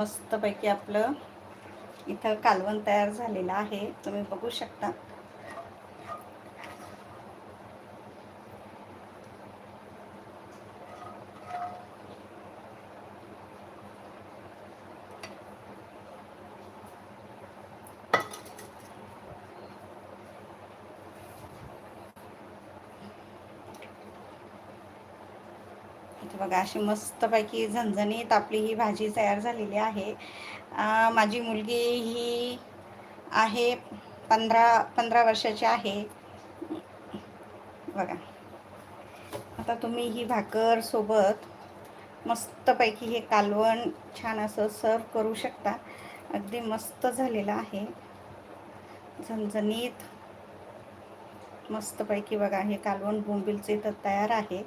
मस्तपैकी आपलं इथं कालवण तयार झालेलं आहे, तुम्ही बघू शकता. इथे बघा अशी मस्तपैकी झणझणीत आपली ही भाजी तयार झालेली आहे. माझी मुलगी ही आहे 15 वर्षाची आहे. बघा, आता तुम्ही ही भाकर सोबत मस्तपैकी हे कालवण छान असं सर्व करू शकता. अगदी मस्त झालेलं आहे, झणझणीत मस्तपैकी. बघा हे कालवण बोंबिलचे तर तयार आहे.